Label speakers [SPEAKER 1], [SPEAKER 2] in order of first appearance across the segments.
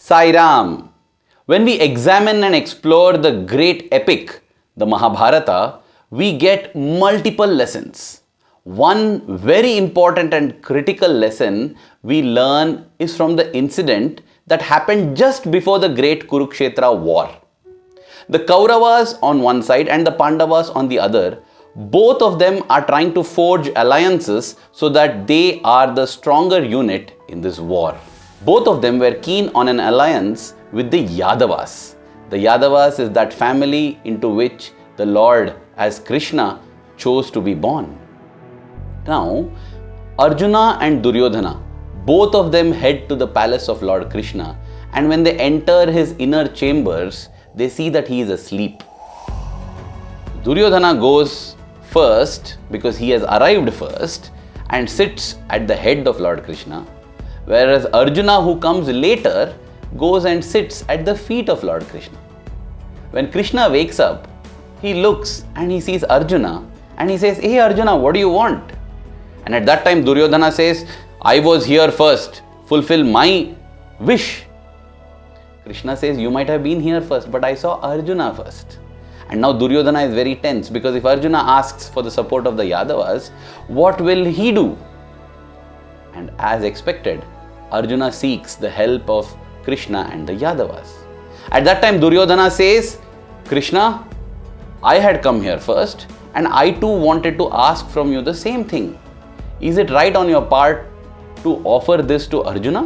[SPEAKER 1] Sai Ram. When we examine and explore the great epic, the Mahabharata, we get multiple lessons. One very important and critical lesson we learn is from the incident that happened just before the great Kurukshetra war. The Kauravas on one side and the Pandavas on the other, both of them are trying to forge alliances so that they are the stronger unit in this war. Both of them were keen on an alliance with the Yadavas. The Yadavas is that family into which the Lord as Krishna chose to be born. Now, Arjuna and Duryodhana, both of them head to the palace of Lord Krishna, and when they enter his inner chambers, they see that he is asleep. Duryodhana goes first because he has arrived first and sits at the head of Lord Krishna, whereas Arjuna, who comes later, goes and sits at the feet of Lord Krishna. When Krishna wakes up, he looks and he sees Arjuna and he says, "Hey Arjuna, what do you want?" And at that time Duryodhana says, "I was here first, fulfill my wish." Krishna says, "You might have been here first, but I saw Arjuna first." And now Duryodhana is very tense because if Arjuna asks for the support of the Yadavas, what will he do? And as expected, Arjuna seeks the help of Krishna and the Yadavas. At that time Duryodhana says, "Krishna, I had come here first and I too wanted to ask from you the same thing. Is it right on your part to offer this to Arjuna?"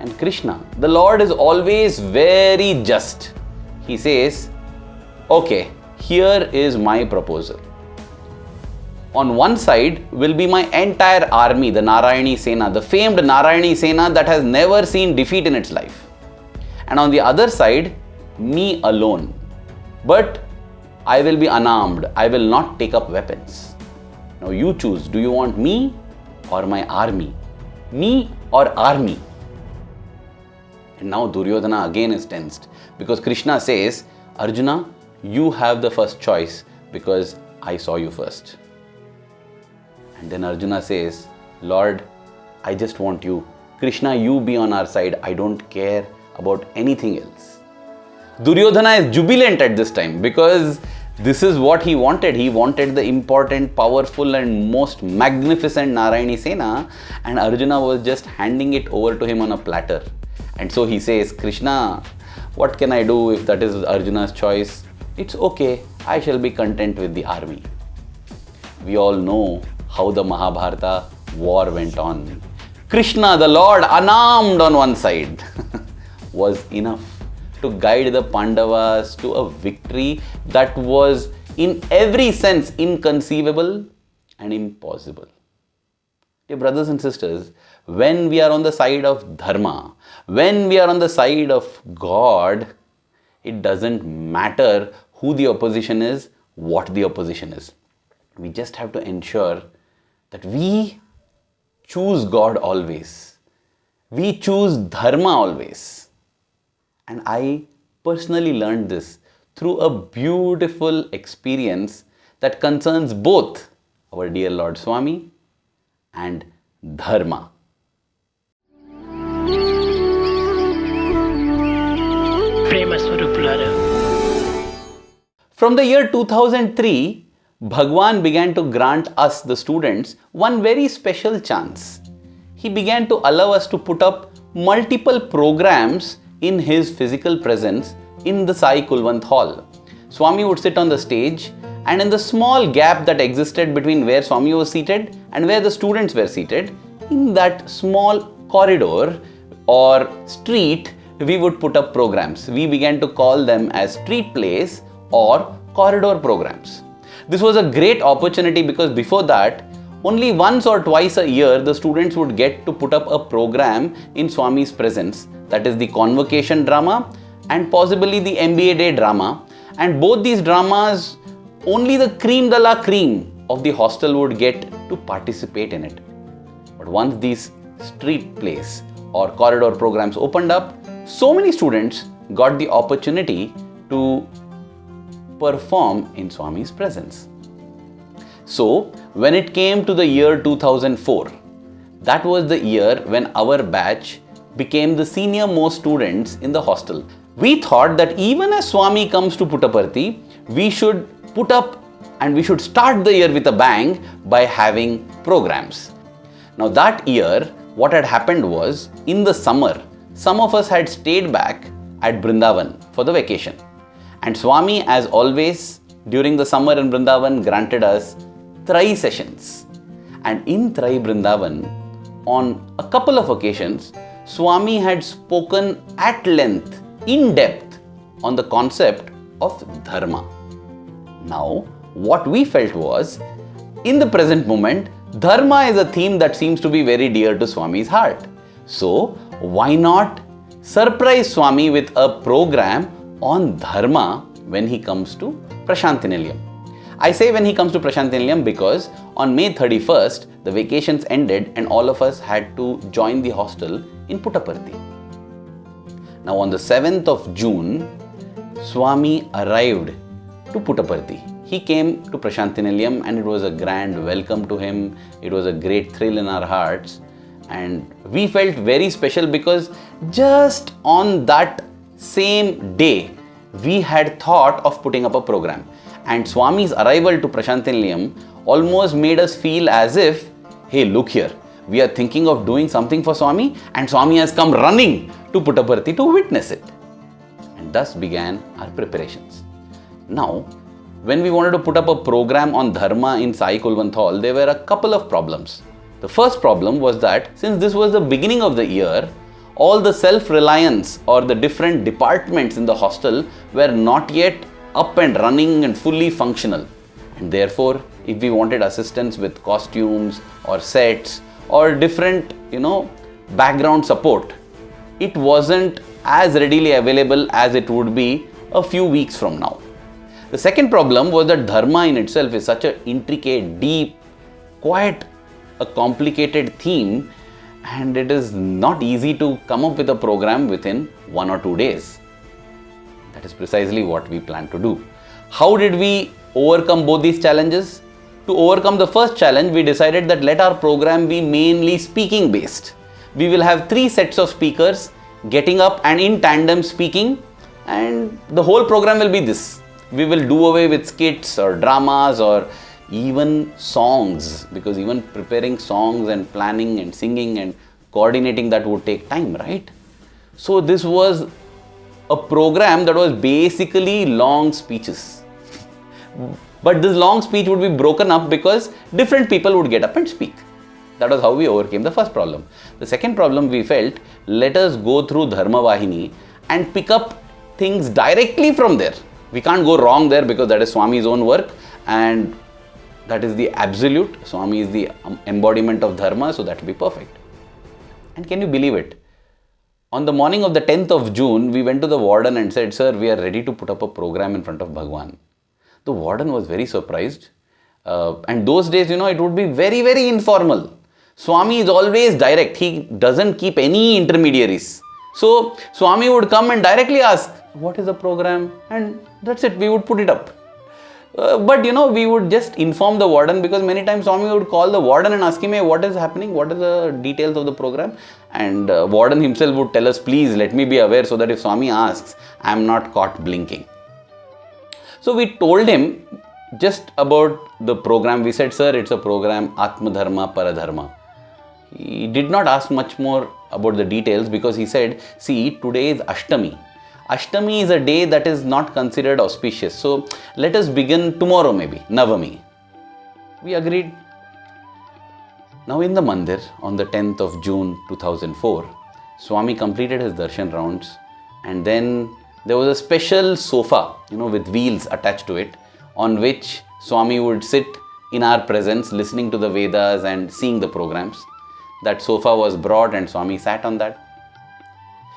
[SPEAKER 1] And Krishna, the Lord, is always very just. He says, "Okay, here is my proposal. On one side will be my entire army, the Narayani Sena, the famed Narayani Sena that has never seen defeat in its life. And on the other side, me alone. But I will be unarmed. I will not take up weapons. Now you choose. Do you want me or my army? Me or army?" And now Duryodhana again is tensed because Krishna says, "Arjuna, you have the first choice because I saw you first." And then Arjuna says, "Lord, I just want you. Krishna, you be on our side. I don't care about anything else." Duryodhana is jubilant at this time because this is what he wanted. He wanted the important, powerful and most magnificent Narayani Sena, and Arjuna was just handing it over to him on a platter. And so he says, "Krishna, what can I do if that is Arjuna's choice? It's okay. I shall be content with the army." We all know how the Mahabharata war went on. Krishna, the Lord, unarmed on one side, was enough to guide the Pandavas to a victory that was in every sense inconceivable and impossible. Dear brothers and sisters, when we are on the side of Dharma, when we are on the side of God, it doesn't matter who the opposition is, what the opposition is. We just have to ensure that we choose God always. We choose Dharma always. And I personally learned this through a beautiful experience that concerns both our dear Lord Swami and Dharma. From the year 2003, Bhagawan began to grant us, the students, one very special chance. He began to allow us to put up multiple programs in his physical presence in the Sai Kulwant Hall. Swami would sit on the stage, and in the small gap that existed between where Swami was seated and where the students were seated, in that small corridor or street, we would put up programs. We began to call them as street plays or corridor programs. This was a great opportunity because before that, only once or twice a year, the students would get to put up a program in Swami's presence. That is the convocation drama and possibly the MBA day drama. And both these dramas, only the cream de la cream of the hostel would get to participate in it. But once these street plays or corridor programs opened up, so many students got the opportunity to perform in Swami's presence. So, when it came to the year 2004, that was the year when our batch became the senior most students in the hostel. We thought that even as Swami comes to Puttaparthi, we should put up and we should start the year with a bang by having programs. Now that year, what had happened was, in the summer, some of us had stayed back at Vrindavan for the vacation. And Swami, as always, during the summer in Vrindavan, granted us Trai sessions. And in Trai Vrindavan, on a couple of occasions, Swami had spoken at length, in depth, on the concept of Dharma. Now, what we felt was, in the present moment, Dharma is a theme that seems to be very dear to Swami's heart. So, why not surprise Swami with a program on Dharma when he comes to Prashantinilayam? I say when he comes to Prashantinilayam because on May 31st, the vacations ended and all of us had to join the hostel in Puttaparthi. Now on the 7th of June, Swami arrived to Puttaparthi. He came to Prashantinilayam and it was a grand welcome to him. It was a great thrill in our hearts and we felt very special because just on that same day, we had thought of putting up a program. And Swami's arrival to Prashantinilayam almost made us feel as if, hey, look here, we are thinking of doing something for Swami and Swami has come running to Puttaparthi to witness it. And thus began our preparations. Now, when we wanted to put up a program on Dharma in Sai Kulvanthal, there were a couple of problems. The first problem was that since this was the beginning of the year, all the self-reliance or the different departments in the hostel were not yet up and running and fully functional. And therefore, if we wanted assistance with costumes or sets or different, background support, it wasn't as readily available as it would be a few weeks from now. The second problem was that Dharma in itself is such an intricate, deep, quite a complicated theme, and it is not easy to come up with a program within 1 or 2 days. That is precisely what we plan to do. How did we overcome both these challenges? To overcome the first challenge, we decided that let our program be mainly speaking based. We will have 3 sets of speakers getting up and in tandem speaking, and the whole program will be this. We will do away with skits or dramas or even songs, because even preparing songs and planning and singing and coordinating that would take time, right? So this was a program that was basically long speeches. But this long speech would be broken up because different people would get up and speak. That was how we overcame the first problem. The second problem, we felt, let us go through Dharma Vahini and pick up things directly from there. We can't go wrong there because that is Swami's own work and that is the absolute. Swami is the embodiment of Dharma, so that will be perfect. And can you believe it? On the morning of the 10th of June, we went to the warden and said, sir, we are ready to put up a program in front of Bhagawan. The warden was very surprised. And those days, it would be very, very informal. Swami is always direct. He doesn't keep any intermediaries. So, Swami would come and directly ask, what is the program? And that's it, we would put it up. But we would just inform the warden because many times Swami would call the warden and ask him, hey, what is happening? What are the details of the program? And warden himself would tell us, please let me be aware so that if Swami asks, I am not caught blinking. So we told him just about the program. We said, sir, it's a program Atma Dharma Para Dharma. He did not ask much more about the details because he said, see, today is Ashtami. Ashtami is a day that is not considered auspicious. So let us begin tomorrow maybe, Navami. We agreed. Now in the mandir on the 10th of June 2004, Swami completed his darshan rounds and then there was a special sofa, with wheels attached to it on which Swami would sit in our presence listening to the Vedas and seeing the programs. That sofa was brought and Swami sat on that.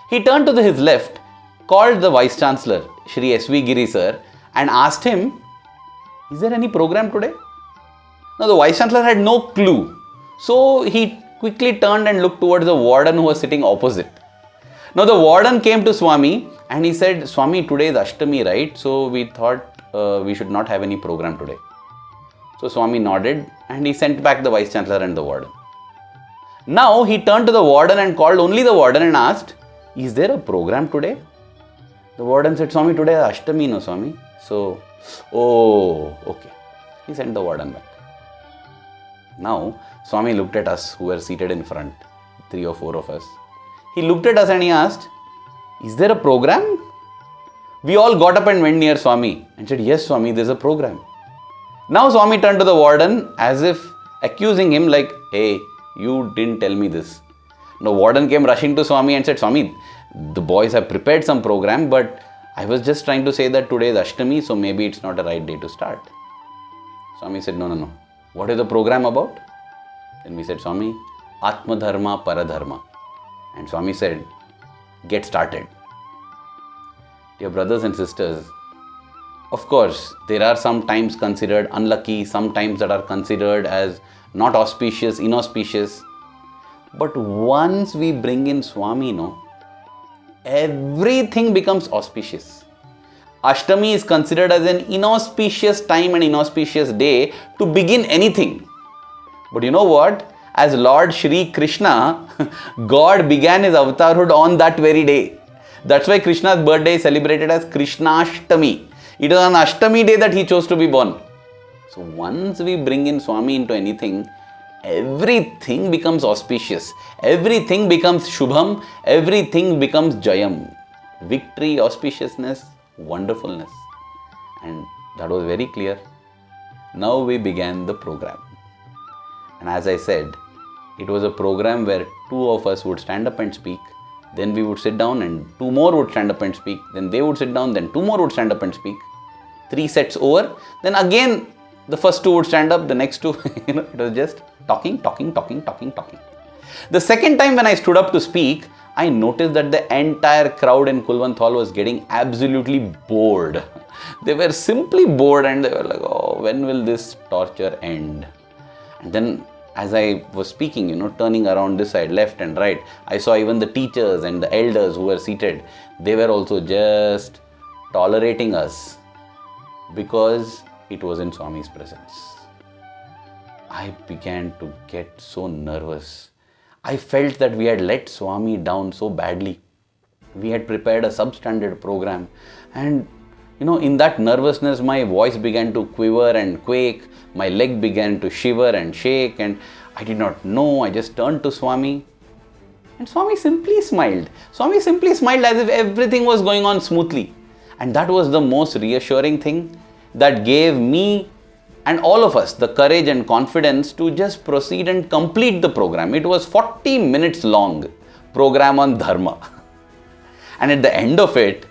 [SPEAKER 1] He turned to his left, called the Vice Chancellor, Shri S.V. Giri sir, and asked him, is there any program today? Now the Vice Chancellor had no clue. So he quickly turned and looked towards the warden who was sitting opposite. Now the warden came to Swami and he said, Swami, today is Ashtami, right? So we thought we should not have any program today. So Swami nodded and he sent back the Vice Chancellor and the warden. Now he turned to the warden and called only the warden and asked, "Is there a program today?" The warden said, "Swami, today is Ashtami, no Swami." So, oh, okay. He sent the warden back. Now, Swami looked at us who were seated in front, 3 or 4 of us. He looked at us and he asked, "Is there a program?" We all got up and went near Swami and said, "Yes, Swami, there's a program." Now Swami turned to the warden as if accusing him like, "Hey, you didn't tell me this." The warden came rushing to Swami and said, "Swami, the boys have prepared some program, but I was just trying to say that today is Ashtami, so maybe it's not a right day to start." Swami said, No. What is the program about?" Then we said, "Swami, Atma Dharma Para Dharma." And Swami said, "Get started." Dear brothers and sisters, of course, there are some times considered unlucky, some times that are considered as not auspicious, inauspicious. But once we bring in Swami, everything becomes auspicious. Ashtami is considered as an inauspicious time and inauspicious day to begin anything. But you know what? As Lord Shri Krishna, God began his avatarhood on that very day. That's why Krishna's birthday is celebrated as Krishnashtami. It is on Ashtami day that he chose to be born. So once we bring in Swami into anything, everything becomes auspicious. Everything becomes Shubham. Everything becomes Jayam. Victory, auspiciousness, wonderfulness. And that was very clear. Now we began the program. And as I said, it was a program where 2 of us would stand up and speak. Then we would sit down and 2 more would stand up and speak. Then they would sit down, then 2 more would stand up and speak. 3 sets over. Then again, the first 2 would stand up, the next 2, it was just talking. The second time when I stood up to speak, I noticed that the entire crowd in Kulwant Hall was getting absolutely bored. They were simply bored and they were like, "Oh, when will this torture end?" And then as I was speaking, turning around this side, left and right, I saw even the teachers and the elders who were seated. They were also just tolerating us because it was in Swami's presence. I began to get so nervous. I felt that we had let Swami down so badly. We had prepared a substandard program, and in that nervousness, my voice began to quiver and quake. My leg began to shiver and shake, and I did not know. I just turned to Swami, and Swami simply smiled. Swami simply smiled as if everything was going on smoothly. And that was the most reassuring thing that gave me and all of us the courage and confidence to just proceed and complete the program. It was 40 minutes long program on Dharma. And at the end of it,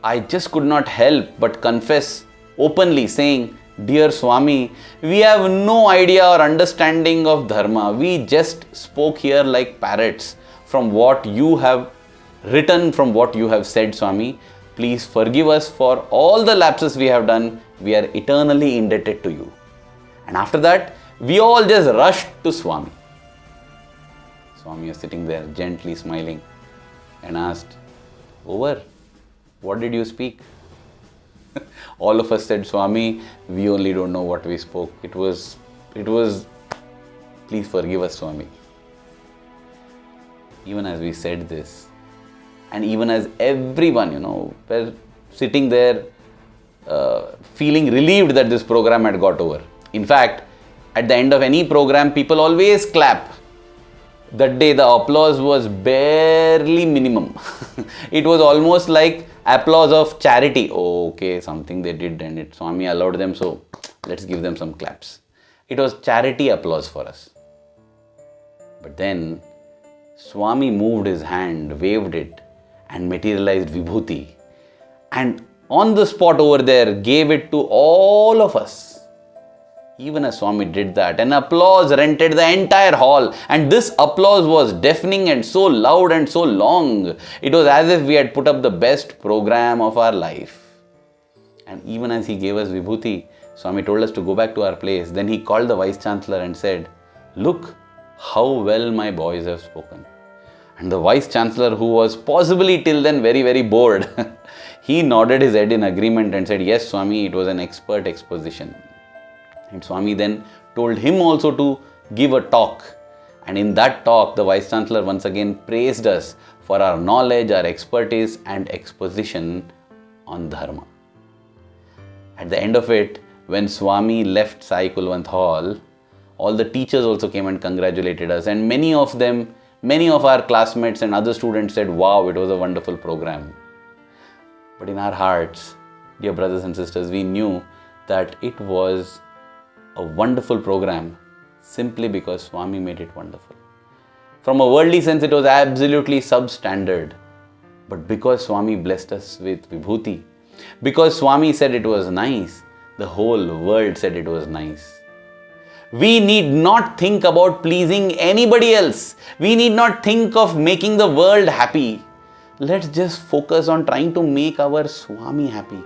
[SPEAKER 1] I just could not help but confess openly saying, "Dear Swami, we have no idea or understanding of Dharma. We just spoke here like parrots from what you have written, from what you have said, Swami. Please forgive us for all the lapses we have done. We are eternally indebted to you." And after that, we all just rushed to Swami. Swami was sitting there gently smiling and asked, "Over? What did you speak?" All of us said, "Swami, we only don't know what we spoke. It was, please forgive us, Swami." Even as we said this, and even as everyone, were sitting there feeling relieved that this program had got over. In fact, at the end of any program, people always clap. That day, the applause was barely minimum. It was almost like applause of charity. Oh, okay, something they did and Swami allowed them, so let's give them some claps. It was charity applause for us. But then, Swami moved his hand, waved it, and materialized Vibhuti. And on the spot over there, gave it to all of us. Even as Swami did that, an applause rented the entire hall. And this applause was deafening and so loud and so long. It was as if we had put up the best program of our life. And even as he gave us Vibhuti, Swami told us to go back to our place. Then he called the Vice Chancellor and said, "Look how well my boys have spoken." And the Vice Chancellor, who was possibly till then very, very bored, he nodded his head in agreement and said, "Yes, Swami, it was an expert exposition." And Swami then told him also to give a talk. And in that talk, the Vice Chancellor once again praised us for our knowledge, our expertise and exposition on Dharma. At the end of it, when Swami left Sai Kulwant Hall, all the teachers also came and congratulated us, and many of our classmates and other students said, wow, it was a wonderful program. But in our hearts, dear brothers and sisters, we knew that it was a wonderful program simply because Swami made it wonderful. From a worldly sense, it was absolutely substandard. But because Swami blessed us with Vibhuti, because Swami said it was nice, the whole world said it was nice. We need not think about pleasing anybody else. We need not think of making the world happy. Let's just focus on trying to make our Swami happy.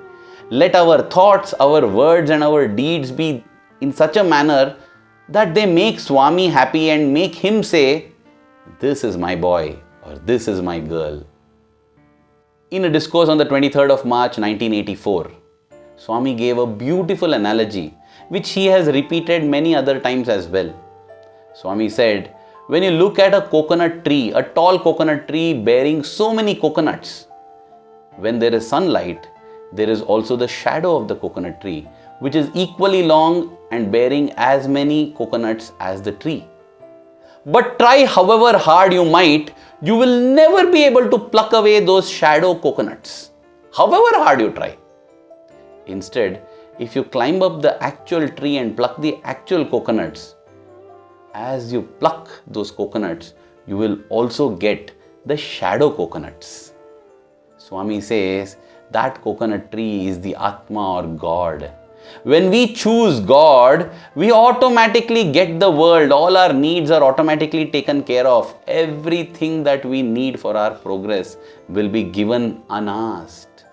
[SPEAKER 1] Let our thoughts, our words and our deeds be in such a manner that they make Swami happy and make him say, this is my boy or this is my girl. In a discourse on the 23rd of March 1984, Swami gave a beautiful analogy which he has repeated many other times as well. Swami said, when you look at a coconut tree, a tall coconut tree bearing so many coconuts, when there is sunlight, there is also the shadow of the coconut tree, which is equally long and bearing as many coconuts as the tree. But try however hard you might, you will never be able to pluck away those shadow coconuts, however hard you try. Instead, if you climb up the actual tree and pluck the actual coconuts, as you pluck those coconuts, you will also get the shadow coconuts. Swami says that coconut tree is the Atma or God. When we choose God, we automatically get the world. All our needs are automatically taken care of. Everything that we need for our progress will be given unasked.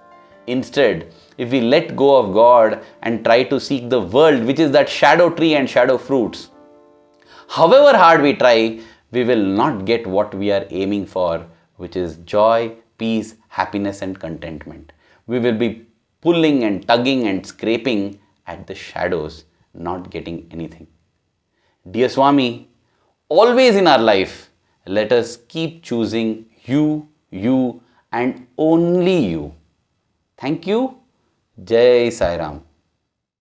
[SPEAKER 1] Instead, if we let go of God and try to seek the world, which is that shadow tree and shadow fruits, however hard we try, we will not get what we are aiming for, which is joy, peace, happiness and contentment. We will be pulling and tugging and scraping at the shadows, not getting anything. Dear Swami, always in our life, let us keep choosing you and only you. Thank you. Jai Sai Ram.